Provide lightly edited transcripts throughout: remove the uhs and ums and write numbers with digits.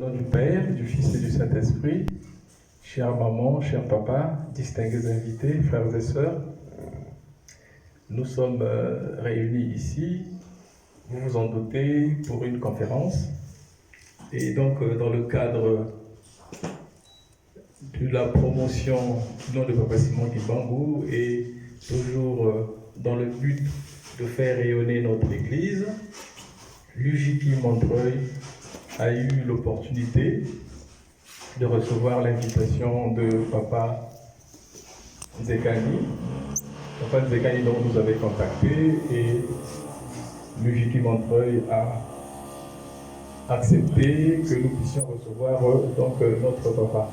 Au nom du Père, du Fils et du Saint-Esprit, chère maman, cher papa, distingués invités, frères et sœurs, nous sommes réunis ici, vous vous en doutez, pour une conférence. Et donc, dans le cadre de la promotion du nom de Papa Simon Kibangou et toujours dans le but de faire rayonner notre Église, l'UJP Montreuil a eu l'opportunité de recevoir l'invitation de Papa Nzekani. Papa Nzekani donc nous avait contacté et l'UJP Montreuil a accepté que nous puissions recevoir donc notre papa.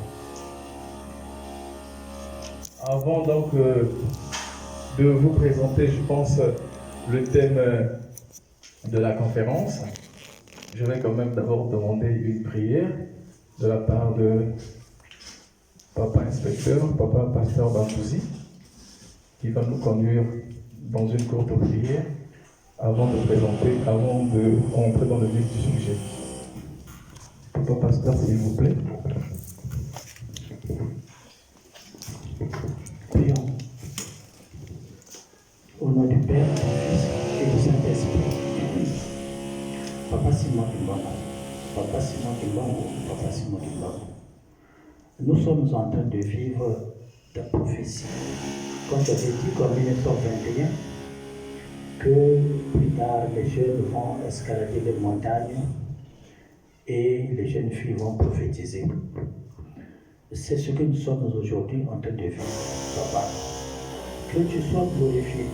Avant donc de vous présenter, je pense, le thème de la conférence, je vais quand même d'abord demander une prière de la part de Papa Inspecteur, Papa Pasteur Bantouzi, qui va nous conduire dans une courte prière avant de rentrer dans le vif du sujet. Papa Pasteur, s'il vous plaît. Prions. Au nom du Père, du Fils et du Saint-Esprit. Papa Simon Kibangou, Papa Simon Kibangou, Papa Simon Kibangou. Nous sommes en train de vivre la prophétie. Comme j'avais dit en 1921, que plus tard les jeunes vont escalader les montagnes et les jeunes filles vont prophétiser. C'est ce que nous sommes aujourd'hui en train de vivre, Papa. Que tu sois glorifié.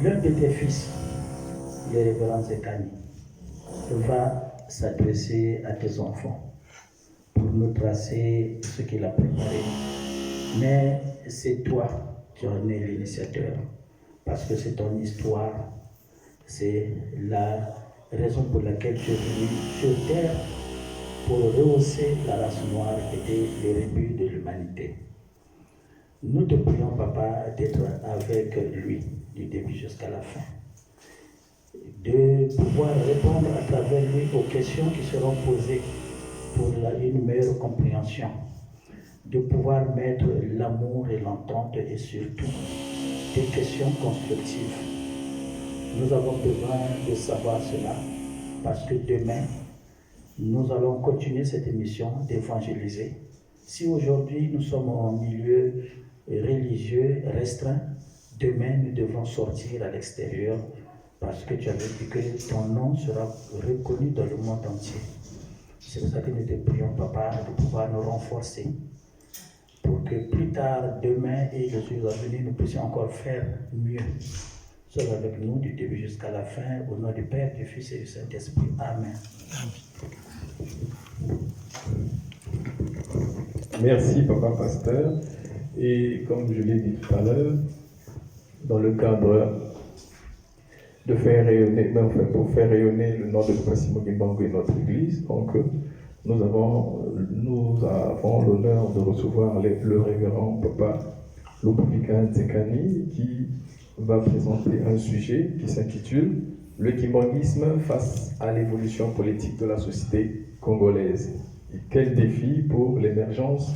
L'un de tes fils, le révérend Nzekani, va s'adresser à tes enfants pour nous tracer ce qu'il a préparé. Mais c'est toi qui en es l'initiateur, parce que c'est ton histoire, c'est la raison pour laquelle tu es venu sur terre pour rehausser la race noire qui était le rebut de l'humanité. Nous te prions, Papa, d'être avec lui du début jusqu'à la fin, de pouvoir répondre à travers lui aux questions qui seront posées pour une meilleure compréhension, de pouvoir mettre l'amour et l'entente et surtout des questions constructives. Nous avons besoin de savoir cela parce que demain, nous allons continuer cette émission d'évangéliser. Si aujourd'hui nous sommes en milieu religieux restreint, demain nous devons sortir à l'extérieur parce que tu avais dit que ton nom sera reconnu dans le monde entier. C'est pour ça que nous te prions, Papa, de pouvoir nous renforcer pour que plus tard, demain et le jour à venir, nous puissions encore faire mieux. Sois avec nous du début jusqu'à la fin, au nom du Père, du Fils et du Saint-Esprit. Amen. Merci, Papa Pasteur. Et comme je l'ai dit tout à l'heure, dans le cadre de faire rayonner, pour faire rayonner le nom de Papa Simon Kibangou et notre Église, donc nous avons l'honneur de recevoir le révérend Papa Lubovika Nzekani qui va présenter un sujet qui s'intitule « Le kimbanguisme face à l'évolution politique de la société congolaise. Et quel défi pour l'émergence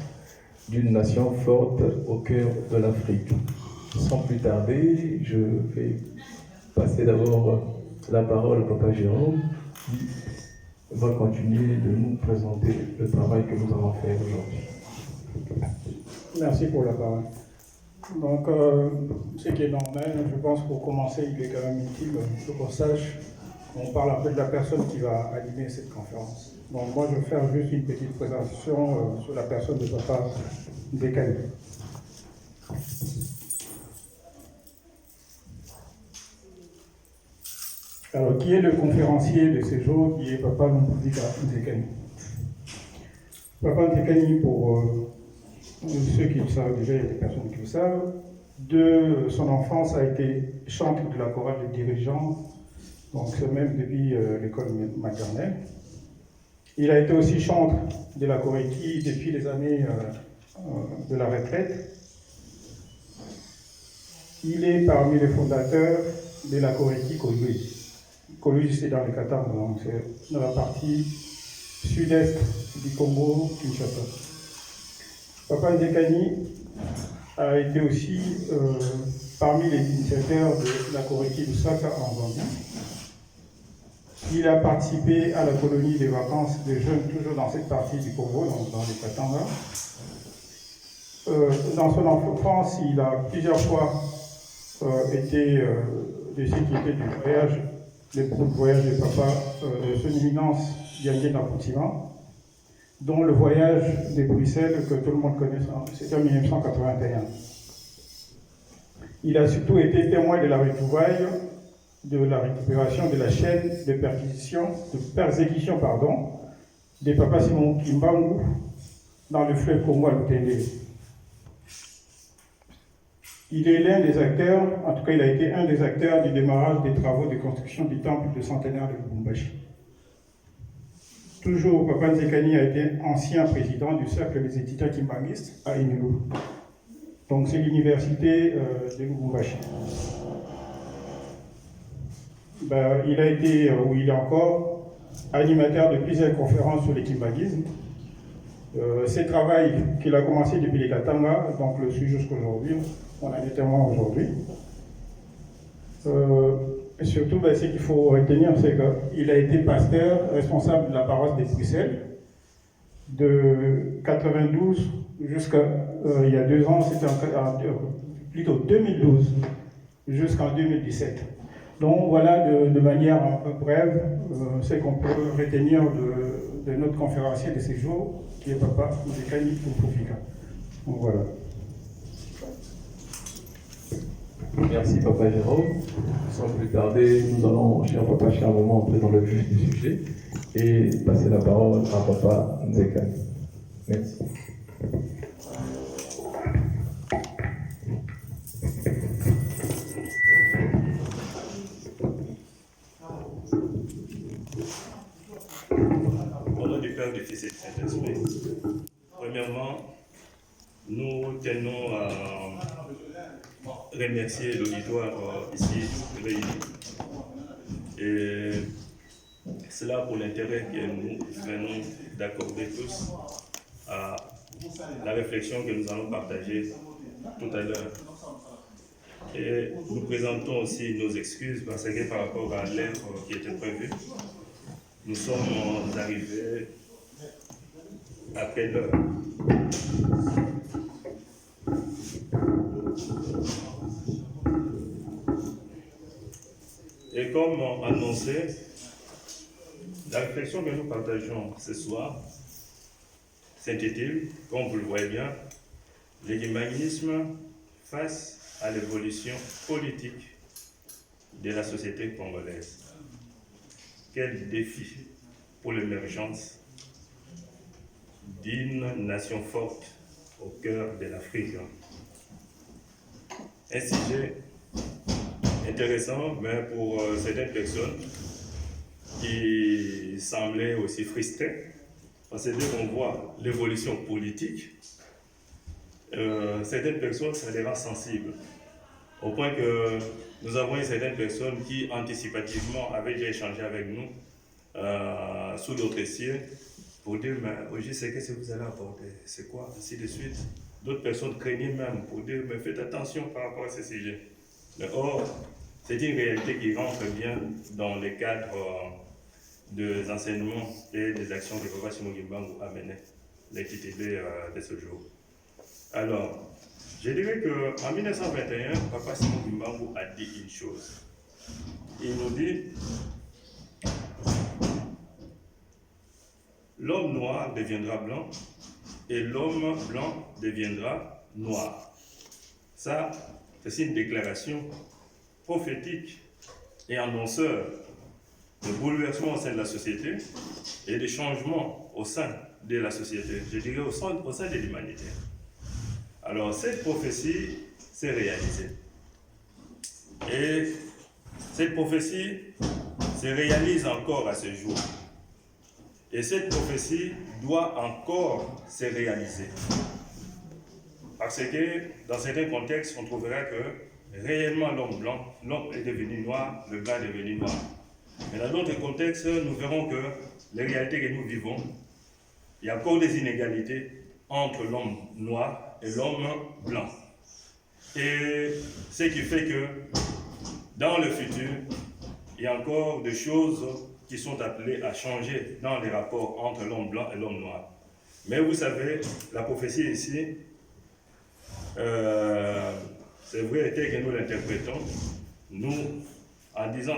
d'une nation forte au cœur de l'Afrique ?» Sans plus tarder, je vais passer d'abord la parole à Papa Jérôme qui va continuer de nous présenter le travail que nous allons faire aujourd'hui. Merci pour la parole. Donc, ce qui est normal, je pense pour commencer, il est quand même utile qu'on sache qu'on parle un peu de la personne qui va animer cette conférence. Donc, moi, je vais faire juste une petite présentation sur la personne de Papa Nzekani. Alors, qui est le conférencier de ces jours, qui est Papa Lubovika Nzekani. Papa Nzekani, pour ceux qui le savent déjà, il y a des personnes qui le savent, de son enfance a été chantre de la chorale des dirigeants, donc c'est même depuis l'école maternelle. Il a été aussi chantre de la Koréki depuis les années de la retraite. Il est parmi les fondateurs de la Koréki Kolwezi. Kolwezi, c'est dans le Qatar, donc c'est dans la partie sud-est du Congo, Kinshasa. Papa Nzekani a été aussi parmi les initiateurs de la corrective Lusaka en Zambie. Il a participé à la colonie des vacances des jeunes, toujours dans cette partie du Congo, donc dans les Katanga. Dans son enfance, il a plusieurs fois été de ceux qui étaient du voyage, les groupes de voyage de papa, de son éminence Diagne Napoutiman, dont le voyage de Bruxelles, que tout le monde connaît, c'était en 1981. Il a surtout été témoin de la retrouvaille, de la récupération de la chaîne de persécution, des papas Simon Kimbangu dans le fleuve Congo à Lutende. Il est l'un des acteurs, en tout cas il a été un des acteurs du démarrage des travaux de construction du temple de centenaire de Lubumbashi. Toujours, Papa Nzekani a été ancien président du cercle des étudiants kimbanguistes à Enugu. Donc c'est l'université de Lubumbashi. Il a été, ou il est encore, animateur de plusieurs conférences sur le kimbanguisme. C'est travail qu'il a commencé depuis les Katanga, donc le suit jusqu'à aujourd'hui. On a des témoins aujourd'hui. Et surtout, ce qu'il faut retenir, c'est qu'il a été pasteur, responsable de la paroisse de Bruxelles, de 92 jusqu'à il y a 2 ans, c'était plutôt 2012, jusqu'en 2017. Donc voilà, de manière un peu brève, ce qu'on peut retenir de notre conférencier de ces jours, qui est Papa Nzekani Mpoufika. Donc voilà. Merci Papa Jérôme. Sans plus tarder, nous allons, cher Papa, cher moment, entrer dans le vif du sujet et passer la parole à Papa Nzekani. Merci. Au nom du Père, du Fils et du Saint-Esprit, premièrement, nous tenons à remercier l'auditoire ici réuni. Et cela pour l'intérêt que nous venons d'accorder tous à la réflexion que nous allons partager tout à l'heure. Et nous présentons aussi nos excuses parce que par rapport à l'heure qui était prévue, nous sommes arrivés après l'heure. Et comme annoncé, la réflexion que nous partageons ce soir s'intitule, comme vous le voyez bien, le kimbanguisme face à l'évolution politique de la société congolaise. Quel défi pour l'émergence d'une nation forte au cœur de l'Afrique. Un sujet intéressant, mais pour certaines personnes qui semblaient aussi frustrées, parce que dès qu'on voit l'évolution politique, certaines personnes, ça les rend sensibles. Au point que nous avons certaines personnes qui, anticipativement, avaient déjà échangé avec nous sous d'autres cieux pour dire, mais aujourd'hui, c'est qu'est-ce que vous allez apporter? C'est quoi? Ainsi de suite. D'autres personnes craignaient même pour dire, mais faites attention par rapport à ce sujet. Mais or, c'est une réalité qui rentre bien dans le cadre des enseignements et des actions que Papa Simon Kimbangu a menées, l'intitulé de ce jour. Alors, je dirais qu'en 1921, Papa Simon Kimbangu a dit une chose. Il nous dit, l'homme noir deviendra blanc et l'homme blanc deviendra noir. Ça, c'est une déclaration prophétique et annonceur de bouleversement au sein de la société et de changements au sein de la société, je dirais au sein de l'humanité. Alors, cette prophétie s'est réalisée. Et cette prophétie se réalise encore à ce jour. Et cette prophétie doit encore se réaliser. Parce que dans certains contextes, on trouvera que réellement l'homme blanc, l'homme est devenu noir, le blanc est devenu noir. Mais dans d'autres contextes, nous verrons que les réalités que nous vivons, il y a encore des inégalités entre l'homme noir et l'homme blanc. Et ce qui fait que dans le futur, il y a encore des choses qui sont appelées à changer dans les rapports entre l'homme blanc et l'homme noir. Mais vous savez, la prophétie ici, c'est vrai tel que nous l'interprétons. Nous, en disant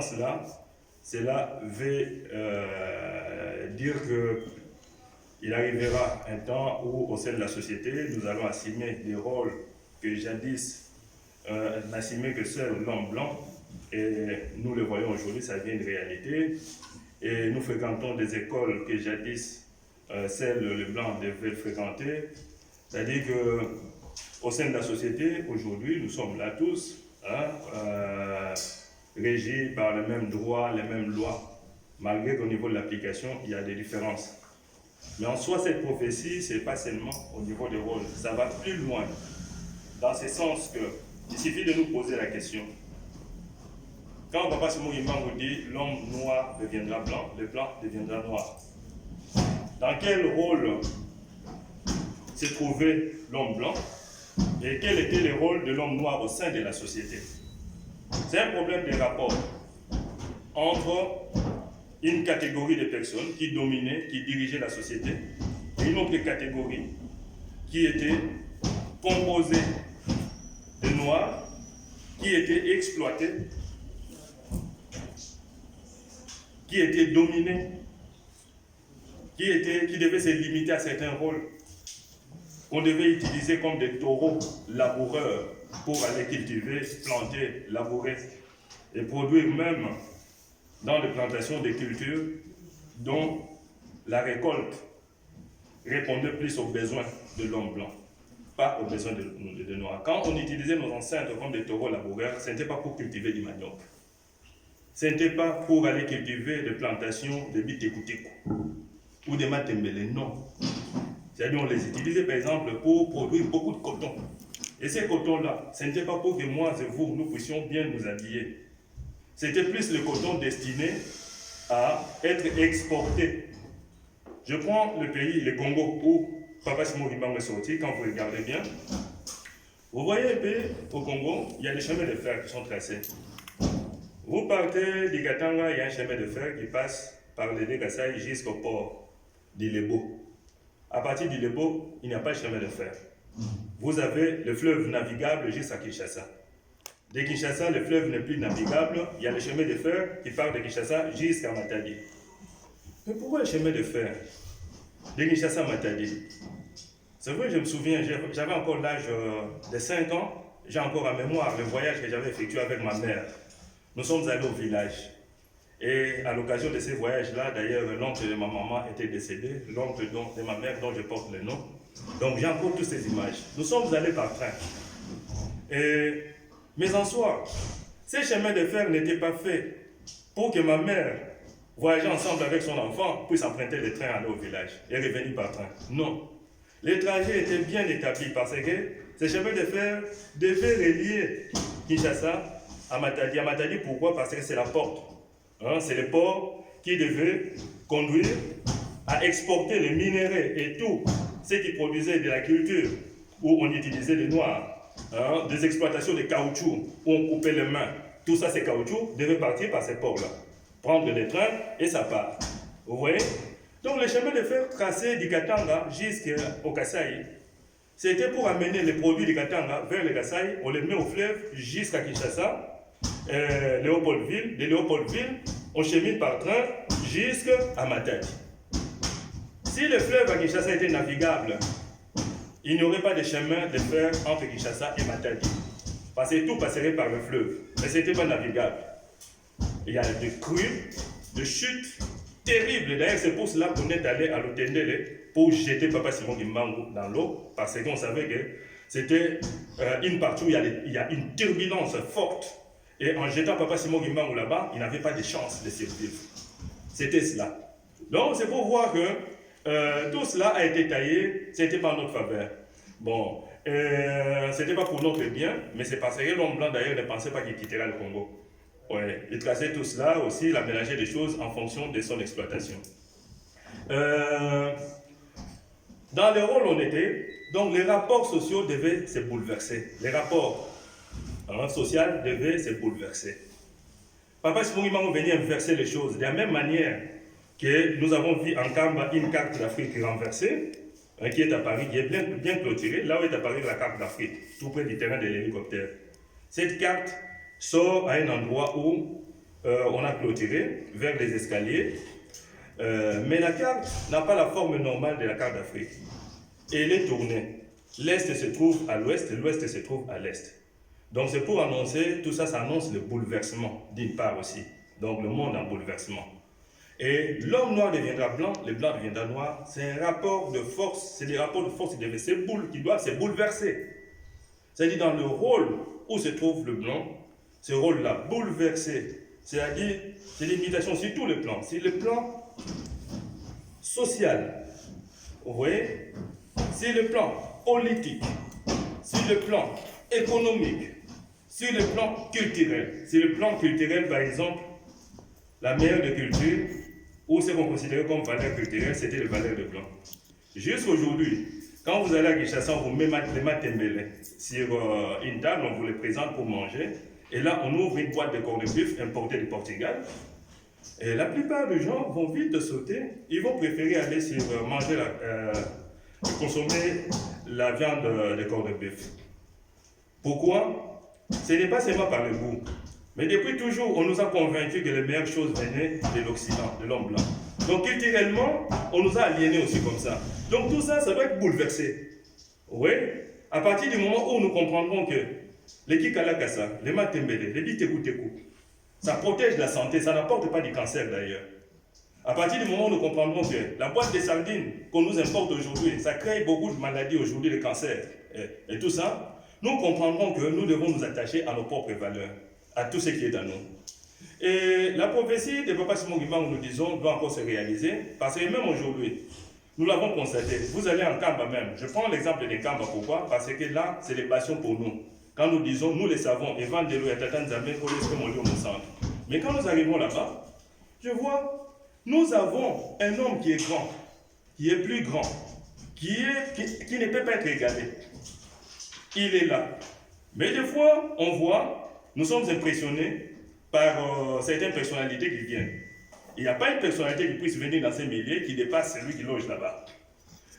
cela veut dire qu'il arrivera un temps où, au sein de la société, nous allons assumer des rôles que jadis n'assumaient que seul l'homme blanc. Et nous le voyons aujourd'hui, ça devient une réalité. Et nous fréquentons des écoles que jadis celles le blanc devait fréquenter. C'est-à-dire qu'au sein de la société, aujourd'hui, nous sommes là tous, régis par les mêmes droits, les mêmes lois, malgré qu'au niveau de l'application, il y a des différences. Mais en soi, cette prophétie, ce n'est pas seulement au niveau des rôles, ça va plus loin, dans ce sens qu'il suffit de nous poser la question. Quand Papa Simon Imam vous dit l'homme noir deviendra blanc, le blanc deviendra noir, dans quel rôle s'est trouvé l'homme blanc et quel était le rôle de l'homme noir au sein de la société? C'est un problème de rapport entre une catégorie de personnes qui dominaient, qui dirigeaient la société, et une autre catégorie qui était composée de noirs, qui étaient exploités, qui étaient dominés, qui devaient se limiter à certains rôles, qu'on devait utiliser comme des taureaux laboureurs pour aller cultiver, planter, labourer et produire même dans les plantations des cultures dont la récolte répondait plus aux besoins de l'homme blanc, pas aux besoins de noirs. Quand on utilisait nos ancêtres comme des taureaux laboureurs, ce n'était pas pour cultiver du manioc. Ce n'était pas pour aller cultiver des plantations de bitekuteko ou des matembele, non. C'est-à-dire on les utilisait par exemple pour produire beaucoup de coton. Et ces cotons-là, ce n'était pas pour que moi et vous, nous puissions bien nous habiller. C'était plus le coton destiné à être exporté. Je prends le pays, le Congo, où Papa Simon Imam est sorti, quand vous regardez bien. Vous voyez un peu au Congo, il y a des chemins de fer qui sont tracés. Vous partez du Katanga, il y a un chemin de fer qui passe par le Kasai jusqu'au port d'Ilebo. À partir d'Ilebo, il n'y a pas de chemin de fer. Vous avez le fleuve navigable jusqu'à Kinshasa. De Kinshasa, le fleuve n'est plus navigable. Il y a le chemin de fer qui part de Kinshasa jusqu'à Matadi. Mais pourquoi le chemin de fer de Kinshasa à Matadi? C'est vrai, je me souviens, j'avais encore l'âge de 5 ans. J'ai encore en mémoire le voyage que j'avais effectué avec ma mère. Nous sommes allés au village. Et à l'occasion de ces voyages-là, d'ailleurs, l'oncle de ma maman était décédé, l'oncle de ma mère dont je porte le nom. Donc j'ai encore toutes ces images. Nous sommes allés par train. Mais en soi, ces chemins de fer n'étaient pas faits pour que ma mère, voyageant ensemble avec son enfant, puisse emprunter le train, aller au village et revenir par train. Non. Les trajets étaient bien établis parce que ces chemins de fer devaient relier Kinshasa à Matadi. À Matadi, pourquoi? Parce que c'est la porte. C'est le port qui devait conduire à exporter les minéraux et tout ce qui produisait de la culture, où on utilisait les noirs, des exploitations de caoutchouc, où on coupait les mains. Tout ça, ces caoutchouc, devait partir par ces ports-là. Prendre les trains et ça part. Vous voyez? Donc, le chemin de fer tracé du Katanga jusqu'au Kasai, c'était pour amener les produits du Katanga vers le Kasai, on les met au fleuve jusqu'à Kinshasa, Léopoldville. De Léopoldville, on chemine par train jusqu'à Matadi. Si le fleuve à Kinshasa était navigable, il n'y aurait pas de chemin de fer entre Kinshasa et Matadi. Parce que tout passerait par le fleuve. Mais ce n'était pas navigable. Il y a des crues, des chutes terribles. D'ailleurs, c'est pour cela qu'on est allé à l'Otendele pour jeter Papa Simon Kimbangu dans l'eau. Parce qu'on savait que c'était une partie où il y a une turbulence forte. Et en jetant Papa Simon Kimbangu là-bas, il n'avait pas de chance de survivre. C'était cela. Donc, c'est pour voir que tout cela a été taillé, ce n'était pas en notre faveur. Bon, ce n'était pas pour notre bien, mais c'est parce que l'homme blanc d'ailleurs ne pensait pas qu'il quitterait le Congo. Ouais, il traçait tout cela aussi, il a mélangé des choses en fonction de son exploitation. Dans les rôles on était, donc les rapports sociaux devaient se bouleverser. Les rapports sociaux devaient se bouleverser. Papa Simon Imam venait inverser les choses. De la même manière que nous avons vu en Kamba une carte d'Afrique renversée, qui est à Paris, qui est bien clôturée, là où est apparue la carte d'Afrique, tout près du terrain de l'hélicoptère. Cette carte sort à un endroit où on a clôturé, vers les escaliers, mais la carte n'a pas la forme normale de la carte d'Afrique. Et elle est tournée. L'Est se trouve à l'Ouest, l'Ouest se trouve à l'Est. Donc c'est pour annoncer, tout ça, ça annonce le bouleversement, d'une part aussi. Donc le monde en bouleversement. Et l'homme noir deviendra blanc, le blanc deviendra noir. C'est un rapport de force, c'est des rapports de force qui doivent se bouleverser. C'est-à-dire dans le rôle où se trouve le blanc, ce rôle-là bouleversé, c'est-à-dire c'est l'imitation sur tous les plans. Sur le plan social, vous voyez, sur le plan politique, sur le plan économique, sur le plan culturel. Sur le plan culturel, par exemple, la meilleure des cultures, ou ce qu'on considérait comme valeur culturelle, c'était les valeurs de blanc. Jusqu'aujourd'hui, quand vous allez à Kinshasa, on vous met les matembele sur une table, on vous les présente pour manger, et là, on ouvre une boîte de corps de bœuf importée du Portugal, et la plupart des gens vont vite sauter, ils vont préférer aller sur consommer la viande de corps de bœuf. Pourquoi? Ce n'est pas seulement par le goût. Mais depuis toujours, on nous a convaincus que les meilleures choses venaient de l'Occident, de l'homme blanc. Donc culturellement, on nous a aliénés aussi comme ça. Donc tout ça, ça doit être bouleversé. Oui. À partir du moment où nous comprendrons que les kikalakasa, les matembele, les biteku-teku, ça protège la santé, ça n'apporte pas du cancer d'ailleurs. À partir du moment où nous comprendrons que la boîte de sardines qu'on nous importe aujourd'hui, ça crée beaucoup de maladies aujourd'hui, le cancer et tout ça, nous comprendrons que nous devons nous attacher à nos propres valeurs, à tout ce qui est à nous. Et la prophétie de Papa Simon Guimang, nous disons, doit encore se réaliser, parce que même aujourd'hui, nous l'avons constaté. Vous allez en Kamba même. Je prends l'exemple de Kamba, pourquoi? Parce que là, c'est des passions pour nous. Quand nous disons, nous les savons, Evan Delo et Tatan Zambé, au centre. Mais quand nous arrivons là-bas, je vois, nous avons un homme qui est grand, qui est plus grand, qui ne peut pas être égalé. Il est là. Mais des fois, on voit, nous sommes impressionnés par certaines personnalités qui viennent. Il n'y a pas une personnalité qui puisse venir dans ces milieux qui dépasse celui qui loge là-bas.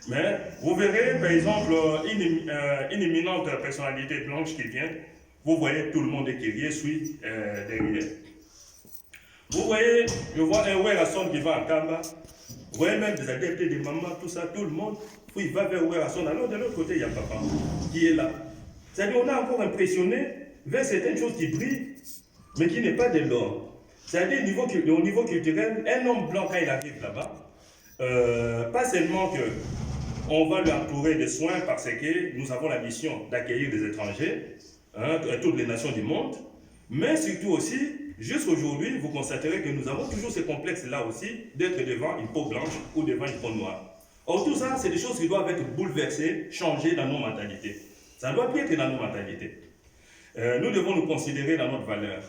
Mais vous verrez, par exemple, une éminente personnalité blanche qui vient, vous voyez tout le monde qui suit derrière. Vous voyez, je vois un Werrason qui va en Kamba, vous voyez même des adeptes, des mamans, tout ça, tout le monde, puis il va vers Werrason. Alors de l'autre côté, il y a papa qui est là. C'est-à-dire qu'on a encore impressionné vers certaines choses qui brillent, mais qui n'est pas de l'or. C'est-à-dire au niveau culturel, un homme blanc, quand il arrive là-bas, pas seulement qu'on va lui entourer de soins parce que nous avons la mission d'accueillir des étrangers, toutes les nations du monde, mais surtout aussi, jusqu'aujourd'hui, vous constaterez que nous avons toujours ce complexe-là aussi d'être devant une peau blanche ou devant une peau noire. Or, tout ça, c'est des choses qui doivent être bouleversées, changées dans nos mentalités. Ça doit bien être dans nos mentalités. Nous devons nous considérer dans notre valeur.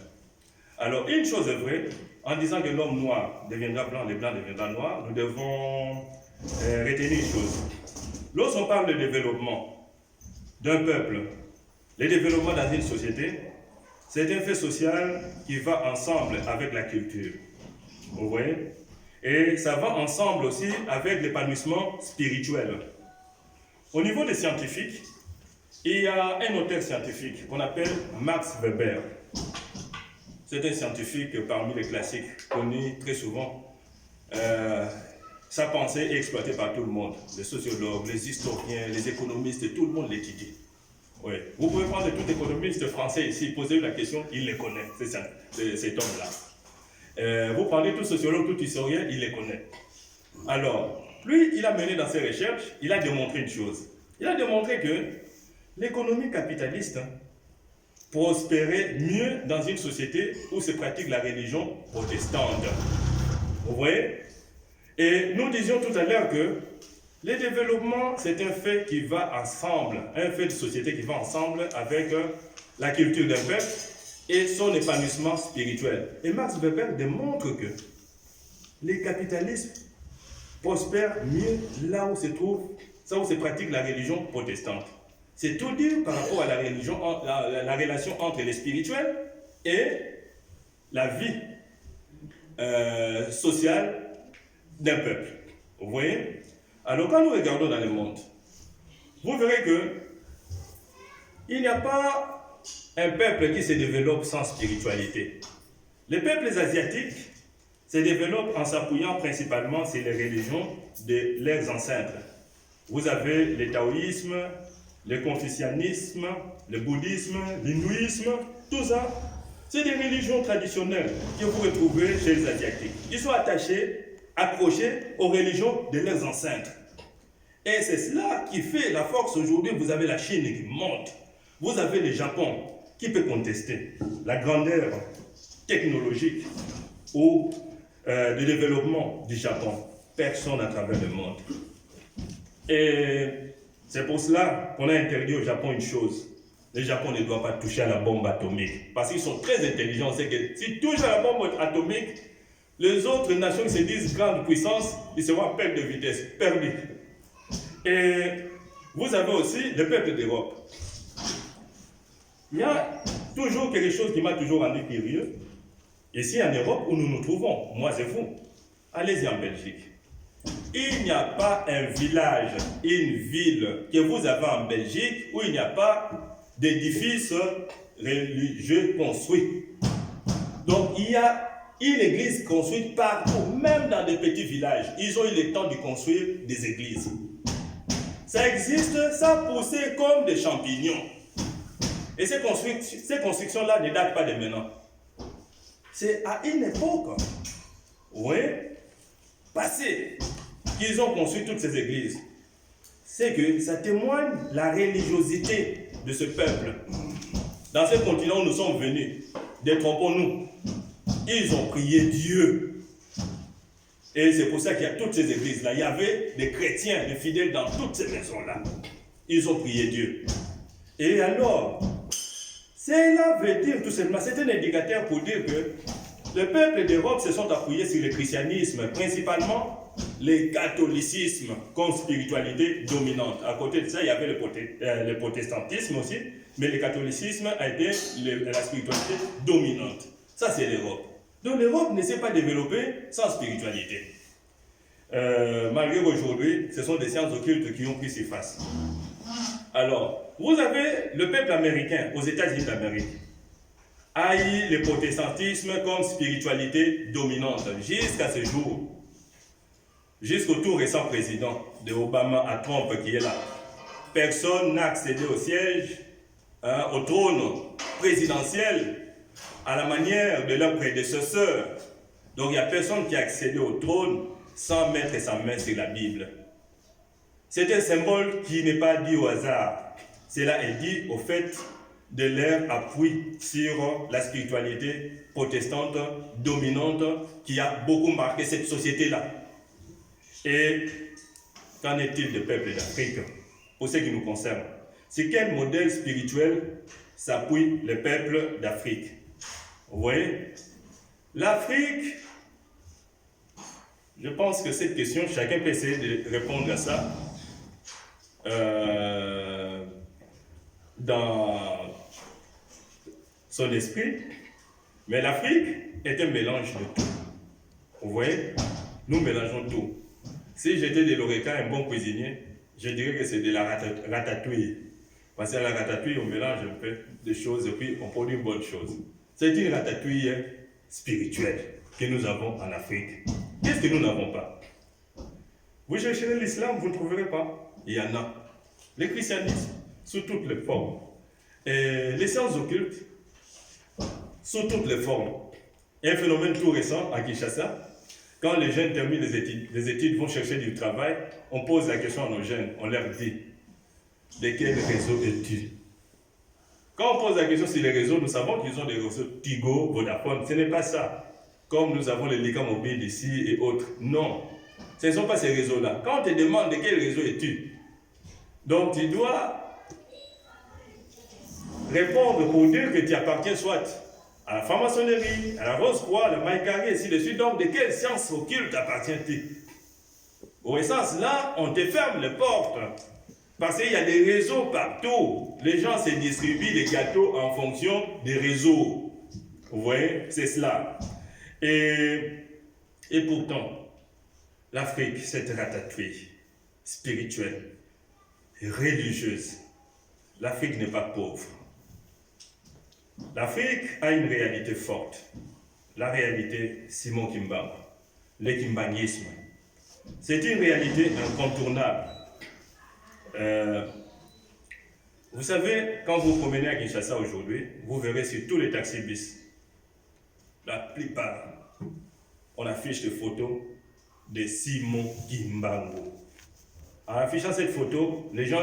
Alors, une chose est vraie, en disant que l'homme noir deviendra blanc, le blanc deviendra noir, nous devons retenir une chose. Lorsqu'on parle de développement d'un peuple, le développement dans une société, c'est un fait social qui va ensemble avec la culture. Vous voyez? Et ça va ensemble aussi avec l'épanouissement spirituel. Au niveau des scientifiques, il y a un auteur scientifique qu'on appelle Max Weber. C'est un scientifique parmi les classiques, connu très souvent. Sa pensée est exploitée par tout le monde. Les sociologues, les historiens, les économistes, tout le monde l'étudie. Oui. Vous pouvez prendre tout économiste français ici, poser la question, il les connaît, cet homme-là. Vous prenez tout sociologue, tout historien, il les connaît. Alors, lui, il a mené dans ses recherches, il a démontré une chose. Il a démontré que l'économie capitaliste prospérait mieux dans une société où se pratique la religion protestante. Vous voyez? Et nous disions tout à l'heure que le développement, c'est un fait qui va ensemble, un fait de société qui va ensemble avec la culture d'un peuple et son épanouissement spirituel. Et Max Weber démontre que le capitalisme prospère mieux là où se pratique la religion protestante. C'est tout dire par rapport à la relation entre les spirituels et la vie sociale d'un peuple. Vous voyez? Alors quand nous regardons dans le monde, vous verrez que il n'y a pas un peuple qui se développe sans spiritualité. Les peuples asiatiques se développent en s'appuyant principalement sur les religions de leurs ancêtres. Vous avez le taoïsme, le confucianisme, le bouddhisme, l'hindouisme, tout ça, c'est des religions traditionnelles que vous retrouvez chez les Asiatiques. Ils sont accrochés aux religions de leurs ancêtres. Et c'est cela qui fait la force aujourd'hui. Vous avez la Chine qui monte. Vous avez le Japon qui peut contester la grandeur technologique ou de développement du Japon. Personne à travers le monde. Et c'est pour cela qu'on a interdit au Japon une chose. Le Japon ne doit pas toucher à la bombe atomique. Parce qu'ils sont très intelligents. C'est que s'ils touchent à la bombe atomique, les autres nations qui se disent grandes puissances, ils seront à perte de vitesse, perdus. Et vous avez aussi le peuple d'Europe. Il y a toujours quelque chose qui m'a toujours rendu curieux. Ici en Europe où nous nous trouvons, moi et vous, allez-y en Belgique. Il n'y a pas un village, une ville que vous avez en Belgique où il n'y a pas d'édifice religieux construit. Donc il y a une église construite partout, même dans des petits villages. Ils ont eu le temps de construire des églises. Ça existe, ça pousse comme des champignons. Et ces constructions-là ne datent pas de maintenant. C'est à une époque, oui, passée, qu'ils ont construit toutes ces églises. C'est que ça témoigne la religiosité de ce peuple. Dans ce continent où nous sommes venus, détrompons-nous, ils ont prié Dieu. Et c'est pour ça qu'il y a toutes ces églises-là. Il y avait des chrétiens, des fidèles dans toutes ces maisons-là. Ils ont prié Dieu. Et alors, cela veut dire tout simplement, c'est un indicateur pour dire que les peuples d'Europe se sont appuyés sur le christianisme, principalement le catholicisme comme spiritualité dominante. À côté de ça, il y avait le protestantisme aussi, mais le catholicisme a été la spiritualité dominante. Ça, c'est l'Europe. Donc l'Europe ne s'est pas développée sans spiritualité. Malgré qu'aujourd'hui, ce sont des sciences occultes qui ont pris surface. Alors, vous avez le peuple américain aux États-Unis d'Amérique a eu le protestantisme comme spiritualité dominante jusqu'à ce jour, jusqu'au tout récent président de Obama à Trump qui est là. Personne n'a accédé au siège, au trône présidentiel à la manière de leurs prédécesseurs. Donc il n'y a personne qui a accédé au trône sans mettre sa main sur la Bible. C'est un symbole qui n'est pas dit au hasard. Cela est dit au fait de leur appui sur la spiritualité protestante dominante qui a beaucoup marqué cette société-là. Et qu'en est-il des peuples d'Afrique? Pour ce qui nous concerne, sur quel modèle spirituel s'appuient les peuples d'Afrique? Vous voyez? L'Afrique, je pense que cette question, chacun peut essayer de répondre à ça. Dans son esprit, mais l'Afrique est un mélange de tout. Vous voyez, nous mélangeons tout. Si j'étais de l'Oreca, un bon cuisinier, je dirais que c'est de la ratatouille. Parce qu'à la ratatouille, on mélange un peu de choses et puis on produit une bonne chose. C'est une ratatouille spirituelle que nous avons en Afrique. Qu'est-ce que nous n'avons pas? Vous chercherez l'islam, vous ne trouverez pas. Il y en a. Le christianisme, sous toutes les formes. Et les sciences occultes, sous toutes les formes. Un phénomène tout récent à Kinshasa, quand les jeunes terminent les études, vont chercher du travail, on pose la question à nos jeunes, on leur dit, de quel réseau es-tu? Quand on pose la question sur les réseaux, nous savons qu'ils ont des réseaux Tigo, Vodafone, ce n'est pas ça. Comme nous avons les Liga mobiles ici et autres. Non, ce ne sont pas ces réseaux-là. Quand on te demande de quel réseau es-tu, donc tu dois répondre pour dire que tu appartiens soit à la franc-maçonnerie, à la Rose-Croix, à la Maïkari, et ainsi de suite. Donc de quelle science occulte appartiens-tu? Au sens là, on te ferme les portes. Parce qu'il y a des réseaux partout. Les gens se distribuent les gâteaux en fonction des réseaux. Vous voyez, c'est cela. Et pourtant, l'Afrique, cette ratatouille spirituelle et religieuse, l'Afrique n'est pas pauvre. L'Afrique a une réalité forte. La réalité Simon Kimbangu, le kimbanguisme. C'est une réalité incontournable. Vous savez, quand vous promenez à Kinshasa aujourd'hui, vous verrez sur tous les taxibus, la plupart, on affiche des photos de Simon Kimbangu. En affichant cette photo, les gens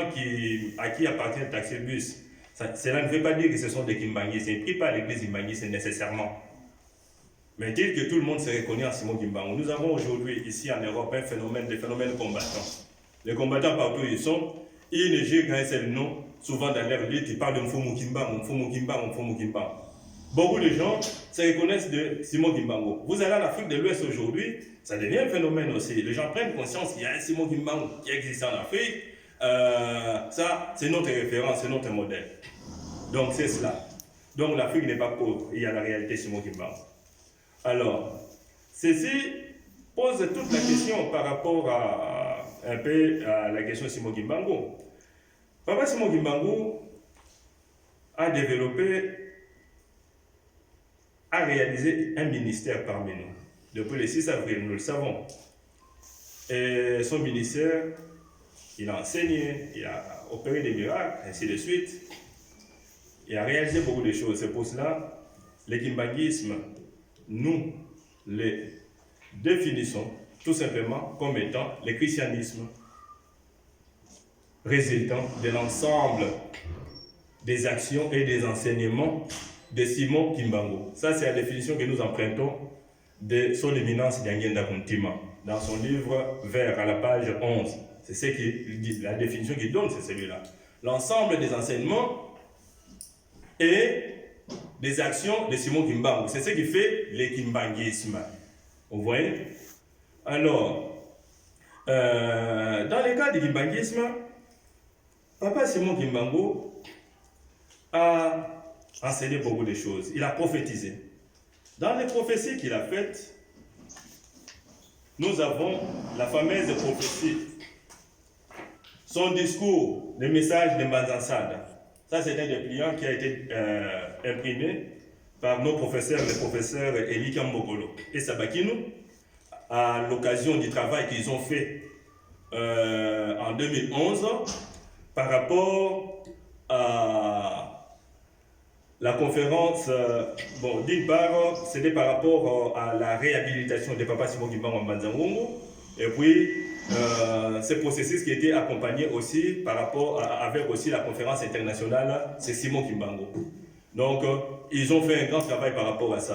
à qui appartient le taxibus, cela ne veut pas dire que ce sont des kimbanguistes. Ils ne prient pas à l'église kimbanguiste nécessairement. Mais dire que tout le monde se reconnaît en Simon Kimbangu. Nous avons aujourd'hui, ici en Europe, des phénomènes combattants. Les combattants partout où ils sont, ils ne gèrent qu'un seul nom. Souvent dans leur lutte, ils parlent de Mfumu Kimbangu, Mfumu Kimbangu, Mfumu Kimbangu. Beaucoup de gens se reconnaissent de Simon Kimbangu. Vous allez en Afrique de l'Ouest aujourd'hui, ça devient un phénomène aussi. Les gens prennent conscience qu'il y a un Simon Kimbangu qui existe en Afrique. Ça, c'est notre référence, c'est notre modèle. Donc c'est cela. Donc l'Afrique n'est pas pauvre, il y a la réalité Simon Kimbangu. Alors, ceci pose toute la question par rapport un peu à la question Simon Kimbangu. Papa Simon Kimbangu a développé, a réalisé un ministère parmi nous. Depuis le 6 avril, nous le savons. Et son ministère, il a enseigné, il a opéré des miracles, ainsi de suite. Il a réalisé beaucoup de choses. C'est pour cela, le kimbanguisme, nous les définissons tout simplement comme étant le christianisme résultant de l'ensemble des actions et des enseignements de Simon Kimbangu. Ça, c'est la définition que nous empruntons de son éminence Nyangenda Kuntima dans son livre Vert à la page 11. C'est ce qu'il dit, la définition qu'il donne, c'est celui-là. L'ensemble des enseignements et des actions de Simon Kimbangu. C'est ce qui fait le kimbanguisme. Vous voyez? Alors, dans le cas du kimbanguisme, Papa Simon Kimbangu a enseigné beaucoup de choses. Il a prophétisé. Dans les prophéties qu'il a faites, nous avons la fameuse prophétie. Son discours, le message de Mbanzansada. Ça, c'est un dépliant qui a été imprimé par nos professeurs, le professeur Eli Kambogolo et Sabakino, à l'occasion du travail qu'ils ont fait en 2011 par rapport à la conférence. Bon, d'une part, c'était par rapport à la réhabilitation de Papa Simon Kimbangu en Mbanzangongo, et puis ce processus qui était accompagné aussi par rapport avec aussi la conférence internationale, c'est Simon Kimbangu. Donc, ils ont fait un grand travail par rapport à ça.